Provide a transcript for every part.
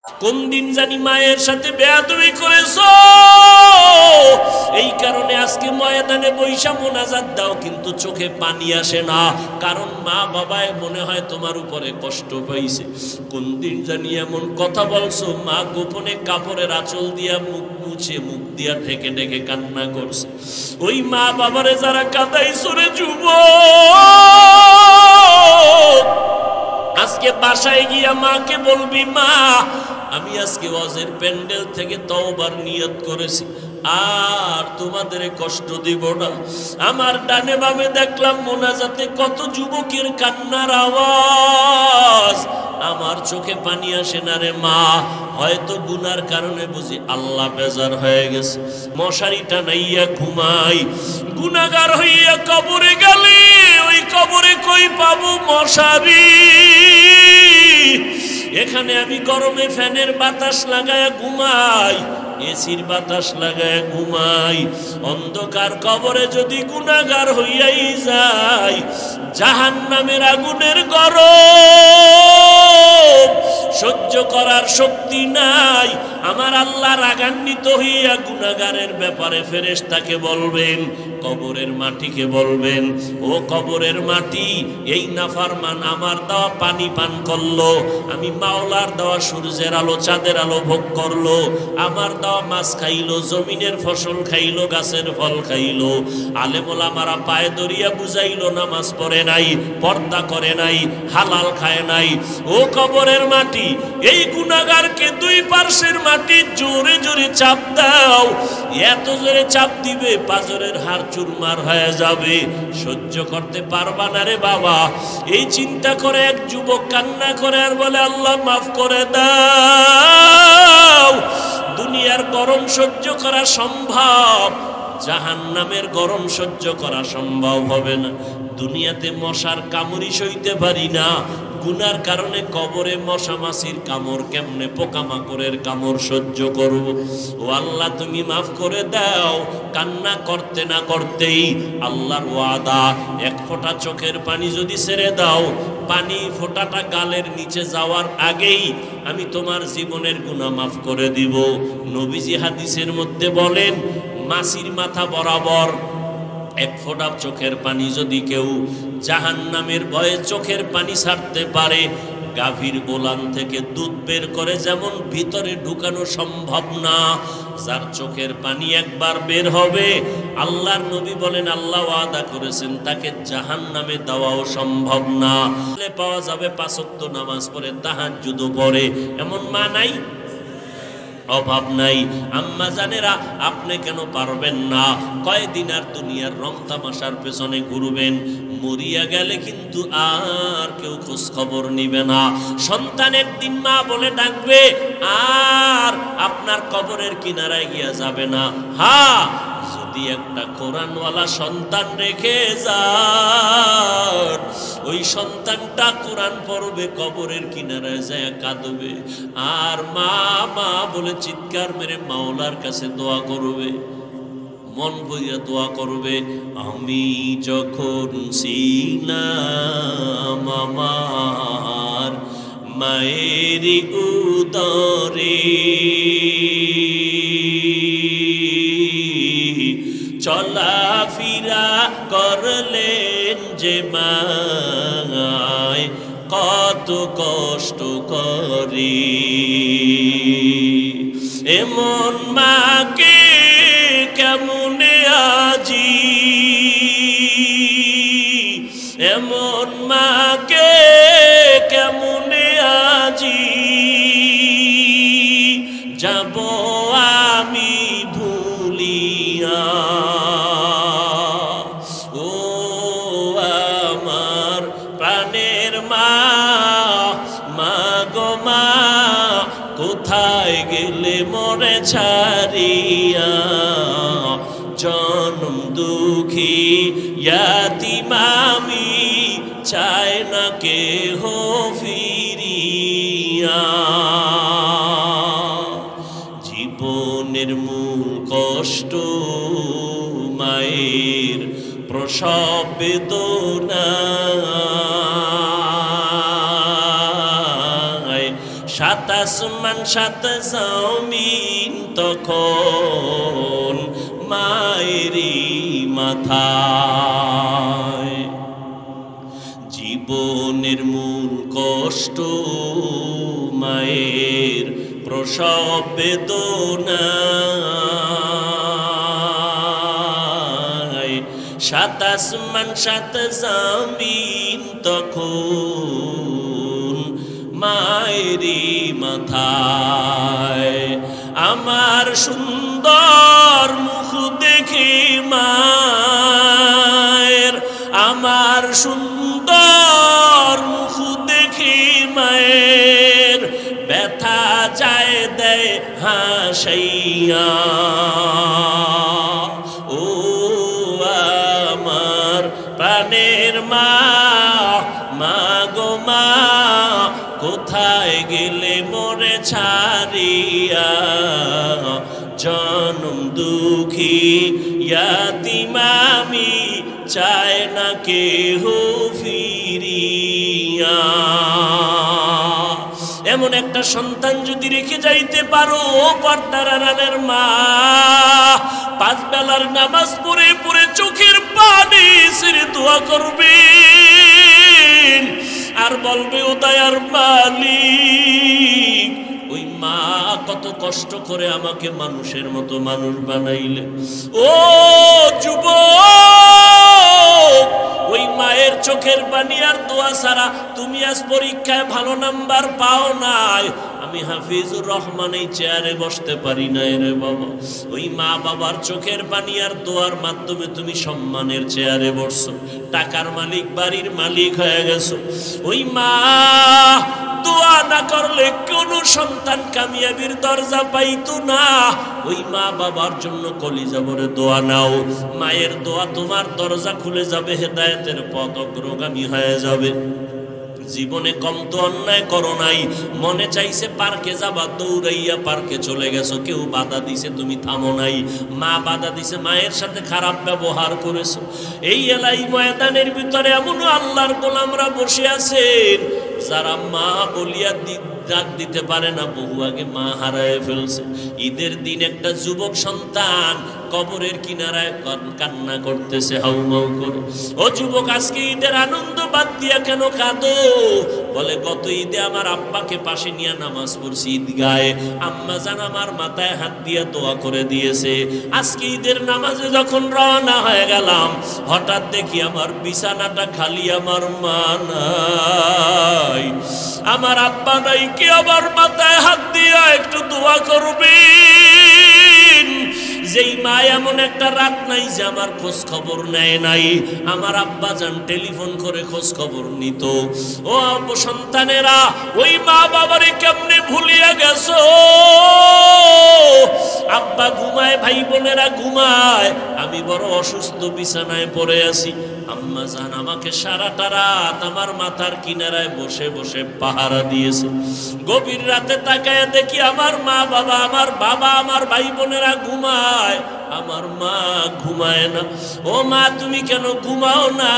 কোন দিন জানি মায়ের সাথে বেয়াদবি করেছো, এই কারণে আজকে ময়দানে বৈশা মোনাজাত দাও কিন্তু চোখে পানি আসে না, কারণ মা বাবায় মনে হয় তোমার উপরে কষ্ট পাইছে। কোন দিন জানি এমন কথা বলছো, মা গোপনে কাপড়ের আঁচল দিয়া মুখ মুছে, মুখ দিয়া ঢেকে ঢেকে কান্না করছে। ওই মা বাবারে যারা কাঁদাইছো রে যুবক, আজকে বাসায় গিয়া মাকে বলবি, মা আমি আজকে ওয়াজের প্যান্ডেল থেকে তওবার নিয়ত করেছি, আর তোমাদের কষ্ট দিব না। আমার ডানে বামে দেখলাম মোনাজাতে কত যুবকের কান্নার আওয়াজ, আমার চোখে পানি আসে না রে মা। হয়তো গুনার কারণে বুঝি আল্লাহ বেজার হয়ে গেছে, মশারি টানাইয়া ঘুমাই। গুনাহগার হইয়া কবরে গেলে ওই কবরে কই পাবো মশারি? এখানে আমি গরমে ফ্যানের বাতাস লাগায় ঘুমাই, এসির বাতাস লাগায় ঘুমাই। অন্ধকার কবরে যদি গুনাহগার হইয়াই যাই, জাহান্নামের আগুনের গরম সহ্য করার শক্তি নাই। আমার আল্লাহ রাগান্বিত হইয়া গুনাহগারের ব্যাপারে ফেরেশতাকে বলবেন, কবরের মাটিকে বলবেন, ও কবরের মাটি, এই নাফরমান আমার দেওয়া পানি পান করলো, আমি মাওলার দেওয়া সূর্যের আলো চাঁদের আলো ভোগ করলো, আমার দেওয়া মাছ খাইলো, জমিনের ফসল খাইলো, গাছের ফল খাইলো, আলেম ওলামারা পায়ে দরিয়া বুঝাইলো, নামাজ পড়ে নাই, পর্দা করে নাই, হালাল খায় নাই। ও কবরের মাটি, এই গুনাহগারকে দুই পার্শ্বের মাটি জোরে জোরে চাপ দাও, এত জোরে চাপ দিবে পাজরের হাড় চুরমার হয়ে যাবে, সহ্য করতে পারবা না রে বাবা। এই চিন্তা করে এক যুবক কান্না করে আর বলে, আল্লাহ মাফ করে দাও। দুনিয়ার গরম সহ্য করা সম্ভব, জাহান্নামের গরম সহ্য করা সম্ভব হবে না। দুনিয়াতে মশার কামড়ি সইতে পারি না, গুনার কারণে কবরে মশা মাছির কামড়, কেমনে পোকামাকড়ের কামড় সহ্য করব? ও আল্লাহ তুমি মাফ করে দাও। কান্না করতে না করতেই আল্লাহর ওয়াদা, এক ফোঁটা চোখের পানি যদি ছেড়ে দাও, পানি ফোঁটাটা গালের নিচে যাওয়ার আগেই আমি তোমার জীবনের গুনাহ মাফ করে দিব। নবীজি হাদিসের মধ্যে বলেন, মাছির মাথা বরাবর এক ফোঁটা চোখের পানি যদি কেউ জাহান্নামের ভয়ে চোখের পানি ছাড়তে পারে, গাভীর গোলান থেকে দুধ বের করে যেমন ভিতরে ঢুকানো সম্ভব না, যার চোখের পানি একবার বের হবে, আল্লাহর নবী বলেন আল্লাহ ওয়াদা করেছেন তাকে জাহান্নামে দেওয়াও সম্ভব না। পাওয়া যাবে 5 ওয়াক্ত নামাজ পড়ে, তাহাজ্জুদ পড়ে, এমন মা নাই? অভাব নাই। আম্মা জানেরা, আপনি কেন পারবেন না? কয়দিন আর দুনিয়ার রং তামাশার পেছনে ঘুরবেন, মরিয়া গেলে কিন্তু আর কেউ খোঁজ খবর নিবে না। সন্তান একদিন মা বলে ডাকবে, আর আপনার কবরের কিনারায় গিয়া যাবে না। হ্যাঁ, যদি একটা কোরআনওয়ালা সন্তান রেখে যান, ওই সন্তানটা কোরআন পড়বে, কবরের কিনারায় যায় কাঁদবে, আর মা মা বলে চিৎকার মেরে মাওলার কাছে দোয়া করবে, মন ভরিয়া দোয়া করবে। আমি যখন ছিলাম আমার মায়ের উদরে, চলাফেরা করলেন যে মায়, কত কষ্ট করে, এমন মাকে কেমনে আজি, এমন মাকে কেমনে আজি যাব আমি ভুলিয়া। ও আমার প্রাণের মা, মা গো মা, কোথায় গেলে মোরে ছাড়িয়া, জনম দুঃখী ইয়াতীম আমি, চাই না কেহ ফিরিয়া। জীবনের মূল কষ্ট মায়ের প্রসব বেদনা, 27 আসমান সাত জমিন তখন মায়েরই মাথায়। জীবনের মূল কষ্ট মায়ের প্রসব বেদনা, সাত আসমান সাত জমিন তখন মায়েরই মাথায়। আমার সুন্দর মুখ দেখে মায়ের, আমার সুন্দর মুখ দেখে মায়ের ব্যথা যায় দেয় হাসাইয়া। ও আমার প্রাণের মা, মা গো মা, কোথায় গেলে মোরে ছাড়িয়া? জনম দুঃখী ইয়াতিম আমি, চায় না কেহ ফিরিয়া। এমন একটা সন্তান যদি রেখে যাইতে পারো পর্দার আড়ালের মা, পাঁচ বেলার নামাজ পড়ে পড়ে চোখের পানি ছেড়ে দোয়া করবে আর বলবে ও দয়ার মালিক, ওই মা কত কষ্ট করে আমাকে মানুষের মতো মানুষ বানাইলে। ও যুবক, ওই মায়ের চোখের পানি আর দোয়া ছাড়া তুমি আজ পরীক্ষায় ভালো নাম্বার পাও নাই। আমি হাফিজুর রহমান এই চেয়ারে বসতে পারি না রে বাবা। ওই মা বাবার চোখের পানি আর দোয়ার মাধ্যমে তুমি সম্মানের চেয়ারে বসছো, টাকার মালিক, বাড়ির মালিক হয়ে গেছো। ওই মা দোয়া না করলে কোন সন্তান কামিয়াবির দরজা পাইতো না। ওই মা বাবার জন্য কলিজা ভরে দোয়া নাও, মায়ের দোয়া তোমার দরজা খুলে যাবে, হেদায়েতের পথ অগ্রগামী হয়ে যাবে। জীবনে কম তো অন্যায় করো নাই, মনে চাইছে পার্কে যাবা, দৌড়াইয়া পার্কে চলে গেছো, কেউ বাধা দিছে তুমি থামো নাই, মা বাধা দিছে, মায়ের সাথে খারাপ ব্যবহার করেছো। এই এলাই ময়দানের ভিতরে এমন আল্লাহর গোলামরা বসে আছেন যারা মা বলিয়া ডাক দিতে পারে না, বহু আগে মা হারায় ফেলছে। ঈদের দিন একটা যুবক সন্তান কবরের কিনারায় কান্না করতেছে হাউমাউ করে। ও যুবক, আজকে ঈদের আনন্দ বাদ দিয়া কেন কাঁদো? বলে গত ঈদে আমার আব্বাকে পাশে নিয়ে নামাজ পড়ছি ঈদগাহে, আম্মা জান আমার মাথায় হাত দিয়া দোয়া করে দিয়েছে। আজকে ঈদের নামাজে যখন রওনা হয়ে গেলাম, হঠাৎ দেখি আমার বিছানাটা খালি, আমার মা নাই, আমার আব্বা নাই, কে আমার মাথায় হাত দিয়া একটু দোয়া করবেন? যেই মা এমন একটা রাত নাই যে আমার খোঁজ খবর নেয় নাই, আমার আব্বা যান টেলিফোন করে খোঁজ খবর নিত। ও সন্তানেরা, ওই মা বাবারে কেমনে ভুলিয়া গেছো? আব্বা ঘুমায়, ভাই বোনেরা ঘুমায়, আমি বড় অসুস্থ বিছানায় পড়ে আছি। আম্মা জান আমাকে সারাটা রাত আমার মাথার কিনারায় বসে বসে পাহারা দিয়েছে। গভীর রাতে তাকায় দেখি আমার মা বাবা, আমার বাবা, আমার ভাই বোনেরা ঘুমায়, আমার মা ঘুমায় না। ও মা, তুমি কেন ঘুমাও না?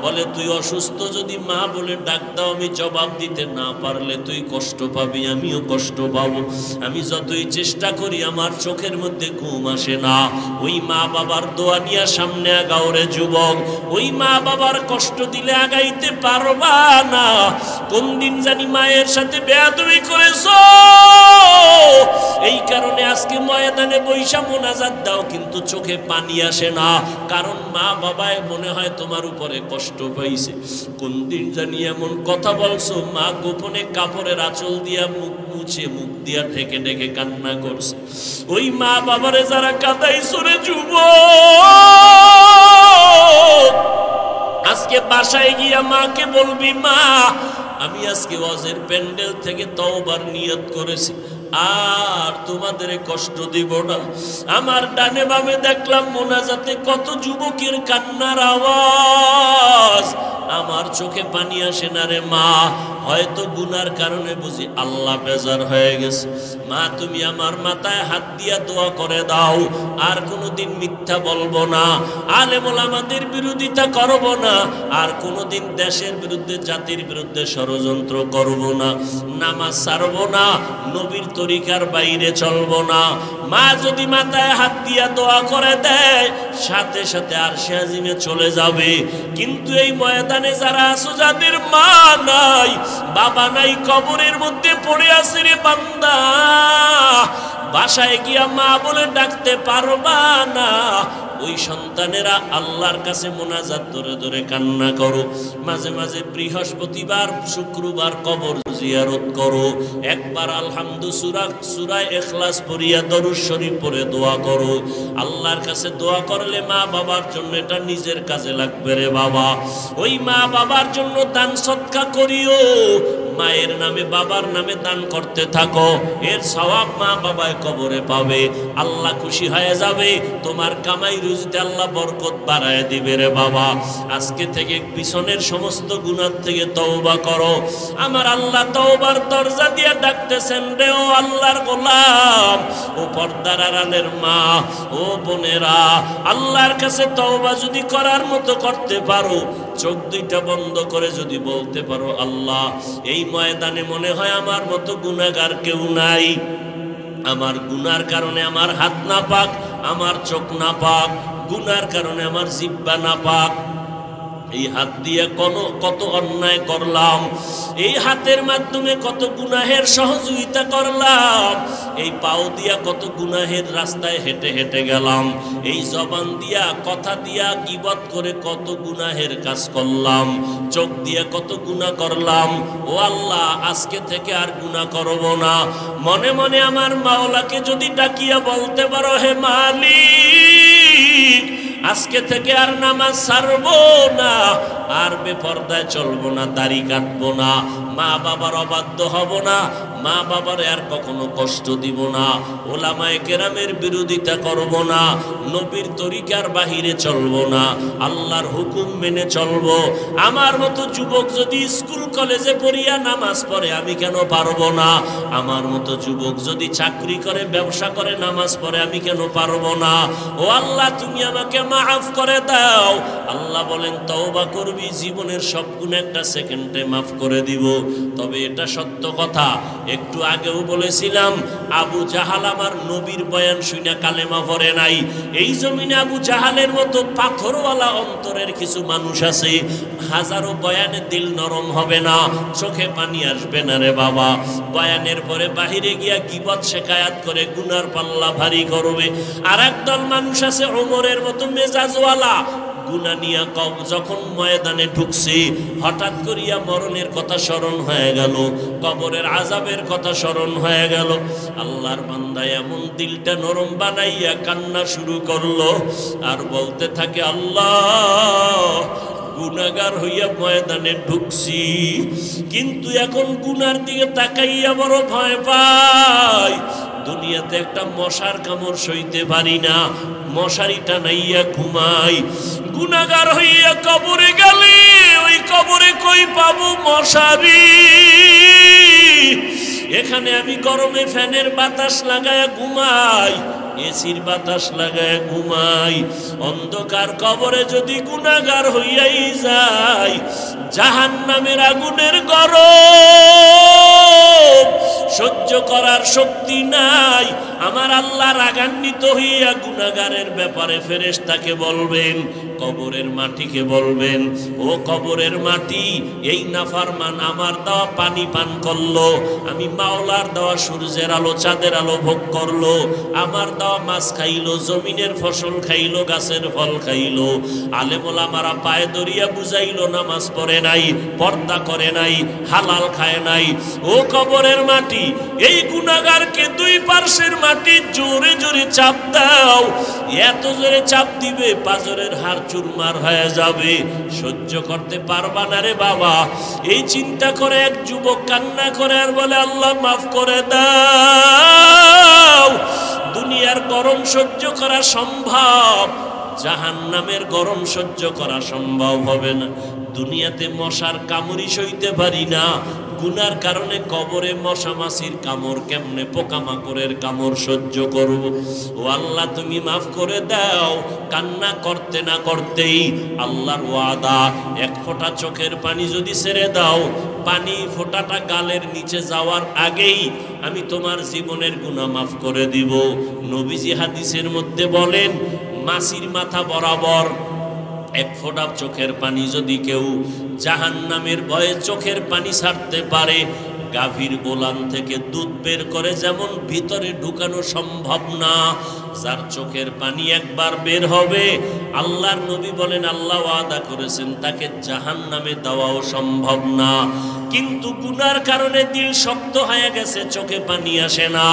বলে তুই অসুস্থ, যদি মা বলে ডাক দাও, আমি জবাব দিতে না পারলে তুই কষ্ট পাবি, আমিও কষ্ট পাবো। আমি যতই চেষ্টা করি আমার চোখের মধ্যে ঘুম আসে না। ওই মা বাবার দোয়া নিয়ে সামনে আগাও রে যুবক, ওই মা বাবার কষ্ট দিলে আগাইতে পারবা না। কোন দিন জানি মায়ের সাথে বেয়াদবি করেছো, এই কারণে আজকে ময়দানে বৈশা মোনাজাত দাও কিন্তু চোখে পানি আসে না, কারণ মা বাবায় মনে হয় তোমার উপরে কষ্ট পাইছে। কোন দিন জানি এমন কথা বলছো, মা গোপনে কাপড়ের আঁচল দিয়া মুখ মুছে, মুখ দিয়া ঢেকে ঢেকে কান্না করছে। ওই মা বাবারে যারা কাঁদাইছো রে যুবক, আজকে বাসায় গিয়া মাকে বলবি, মা আমি আজকে ওয়াজের প্যান্ডেল থেকে তওবার নিয়ত করেছি, আর তোমাদের কষ্ট দিব না। আমার ডানে বামে দেখলাম মোনাজাতে কত যুবকের কান্নার আওয়াজ। আমার চোখে পানি আসে না রে মা, হয়তো গুনার কারণে বুঝি আল্লাহ বেজার হয়ে গেছে। মা তুমি আমার মাথায় হাত দিয়া দোয়া করে দাও, আর কোনোদিন মিথ্যা বলবো না, আলেম ওলামাদের বিরোধিতা করব না, আর কোনোদিন দেশের বিরুদ্ধে জাতির বিরুদ্ধে ষড়যন্ত্র করব না, নামাজ ছাড়ব না, নবীর তরিকার বাইরে চলব না। মা যদি মাথায় হাত দিয়া দোয়া করে দেয়, সাথে সাথে আরশে আজিমে চলে যাবে। কিন্তু এই ময়দানে যারা আছো, যাদের মা নাই বাবা নাই, কবরের মধ্যে পড়ে আছে রে বান্দা, বাসায় গিয়া মা বলে ডাকতে পারবা না, ওই সন্তানেরা আল্লাহর কাছে মোনাজাত ধরে ধরে কান্না করো। মাঝে মাঝে বৃহস্পতিবার শুক্রবার কবর জিয়ারত করো, একবার সূরা ইখলাস পড়িয়া দরুদ শরীফ পড়ে দোয়া করো। আল্লাহর কাছে দোয়া করলে মা বাবার জন্য এটা নিজের কাজে লাগবে রে বাবা। ওই মা বাবার জন্য দান সদকা করিও, মায়ের নামে বাবার নামে দান করতে থাকো, এর সওয়াব মা বাবায় কবরে পাবে, আল্লাহ খুশি হয়ে যাবে, তোমার কামাই রুজিতে আল্লাহ বরকত বাড়ায় দিবে রে বাবা। আজকে থেকে পিছনের সমস্ত গুনাহ থেকে তওবা করো। আমার আল্লাহ তওবার দরজা দিয়ে ডাকতেছেন রে ও আল্লাহর গোলাম, ও পর্দার আড়ালের মা, ও বোনেরা, আল্লাহর কাছে তওবা যদি করার মতো করতে পারো, চোখ দুইটা বন্ধ করে যদি বলতে পারো, আল্লাহ এই ময়দানে মনে হয় আমার মতো গুনাহগার কেউ নাই, আমার গুনার কারণে আমার হাত না পাক, আমার চোখ না পাক, গুনার কারণে আমার জিহ্বা না পাক, এই হাত দিয়ে কত অন্যায় করলাম, এই হাতের মাধ্যমে কত গুনাহের সহযোগিতা করলাম, এই পাও দিয়া কত গুনাহের রাস্তায় হেঁটে হেঁটে গেলাম, এই জবান দিয়া কথা দিয়া গীবত করে কত গুনাহের কাজ করলাম, চোখ দিয়ে কত গুনাহ করলাম। ও আল্লাহ আজকে থেকে আর গুনাহ করব না। মনে মনে আমার মাওলাকে যদি ডাকিয়া বলতে পারো, হে মালিক আজকে থেকে আর নামাজ ছাড়বো না, আর বেপরদায় চলবো না, দাড়ি কাটবো না, মা বাবার অবাধ্য হব না, মা বাবার আর কখনো কষ্ট দিব না, ওলামায়ে কেরামের বিরোধিতা করব না, নবীর তরিকার বাহিরে চলবো না, আল্লাহর হুকুম মেনে চলবো। আমার মতো যুবক যদি স্কুল কলেজে পড়িয়া নামাজ পড়ে, আমি কেন পারবো না? আমার মতো যুবক যদি চাকরি করে ব্যবসা করে নামাজ পড়ে, আমি কেন পারবো না? ও আল্লাহ তুমি আমাকে মাফ করে দাও। আল্লাহ বলেন তওবা করবি, জীবনের সব গুনাহ একটা সেকেন্ডে মাফ করে দিব। তবে এটা সত্য কথা, একটু আগেও বলেছিলাম, আবু জাহাল আমার নবীর বয়ান শুনে কালেমা পড়ে নাই। এই জমিনে আবু জাহালের মতো পাথরওয়ালা অন্তরের কিছু মানুষ আছে, হাজারো বয়ানে দিল নরম হবে না, চোখে পানি আসবে না রে বাবা। বয়ানের পরে বাহিরে গিয়া গীবত শেখায়াত করে গুনার পাল্লা ভারী করবে। আর একদল মানুষ আছে ওমরের মতো মেজাজওয়ালা, গুনাহ নিয়া যখন ময়দানে ঢুকছে, হঠাৎ করিয়া মরণের কথা স্মরণ হয়ে গেল, কবরের আযাবের কথা স্মরণ হয়ে গেল। আল্লাহর বান্দা এমন দিলটা নরম বানাইয়া কান্না শুরু করলো, আর বলতে থাকে, আল্লাহ গুনাহগার হইয়া ময়দানে ঢুকছি, কিন্তু এখন গুনার দিকে তাকাইয়া বড় ভয় পাই। দুনিয়াতে একটা মশার কামড় সইতে পারি না, মশারি টানাইয়া ঘুমাই। গুনাহগার হইয়া কবরে গেলে ওই কবরে কই পাবো মশারি? এখানে আমি গরমে ফ্যানের বাতাস লাগায়া ঘুমাই, এসির বাতাস লাগায় ঘুমাই। অন্ধকার কবরে যদি গুনাহগার হইয়াই যায়, জাহান্নামের আগুনের গরম সহ্য করার শক্তি নাই। আমার আল্লাহ রাগান্বিত হইয়া গুনাহগারের ব্যাপারে ফেরেশতাকে বলবেন, কবরের মাটিকে বলবেন, ও কবরের মাটি, এই নাফরমান আমার দেওয়া পানি পান করলো, আমি মাওলার দেওয়া সূর্যের আলো চাঁদের আলো ভোগ করলো, আমার দেওয়া মাছ খাইলো, জমিনের ফসল খাইলো, গাছের ফল খাইলো, আলেম ওলামারা পায়ে ধরিয়া বুঝাইলো, নামাজ পড়ে নাই, পর্দা করে নাই, হালাল খায় নাই। ও কবরের মাটি, এই গুনাহগারকে দুই পার্শ্বের মাটি জোরে জোরে চাপ দাও, এত জোরে চাপ দিবে পাজরের হাড় চুরমার হয়ে যাবে, সহ্য করতে পারবা না রে বাবা। এই চিন্তা করে এক যুবক কান্না করে আর বলে, আল্লাহ মাফ করে দাও। দুনিয়ার গরম সহ্য করা সম্ভব, জাহান্নামের গরম সহ্য করা সম্ভব হবে না। দুনিয়াতে মশার কামড়ি সইতে পারি না, গুনার কারণে কবরে মশা মাছির কামড় কেমনে, পোকামাকড়ের কামড় সহ্য করব। ও আল্লাহ তুমি মাফ করে দাও। কান্না করতে না করতেই আল্লাহর ওয়াদা, এক ফোঁটা চোখের পানি যদি ছেড়ে দাও, পানি ফোঁটাটা গালের নিচে যাওয়ার আগেই আমি তোমার জীবনের গুনাহ মাফ করে দিব। নবীজি হাদিসের মধ্যে বলেন, মাছির মাথা বরাবর এক ফোঁটা চোখের পানি যদি কেউ জাহান্নামের ভয়ে চোখের পানি ছাড়তে পারে, গাভীর গোলাম থেকে দুধ বের করে যেমন ভিতরে ঢুকানো সম্ভব না, যার চোখের পানি একবার বের হবে, আল্লাহর নবী বলেন আল্লাহ ওয়াদা করেছেন তাকে জাহান্নামে দেওয়াও সম্ভব না। কিন্তু গুনার কারণে দিল শক্ত হয়ে গেছে, চোখে পানি আসে না।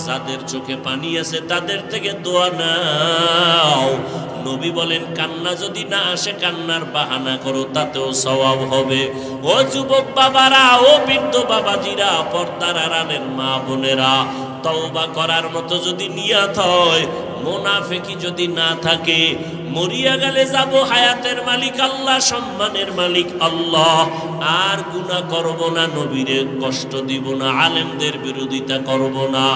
যাদের চোখে পানি আছে তাদের থেকে দোয়া নাও। নবী বলেন কান্না যদি না আসে, কান্নার বাহানা করো, তাতেও সওয়াব হবে। ও যুবক বাবারা, ও বৃদ্ধ বাবাজিরা, পর্দার আড়ালের মা বোনেরা, তওবা করার মতো যদি নিয়ত হয়, মুনাফিকি যদি না থাকে, মরিয়া গেলে যাব হায়াতের মালিক আল্লাহ, সম্মানের মালিক আল্লাহ, আর গুনাহ করব না, নবীরে কষ্ট দিব না, আলেমদের বিরোধিতা করব না।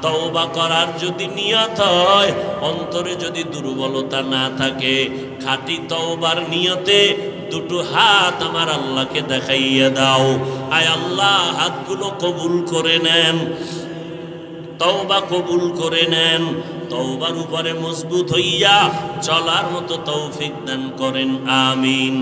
তওবা করার যদি নিয়ত হয়, অন্তরে যদি দুর্বলতা না থাকে, খাঁটি তওবার নিয়তে দুটো হাত আমার আল্লাহকে দেখাইয়া দাও। আয় আল্লাহ, হাতগুলো কবুল করে নেন, তওবা কবুল করে নেন, তওবার উপরে মজবুত হইয়া চলার মতো তৌফিক দান করেন, আমিন।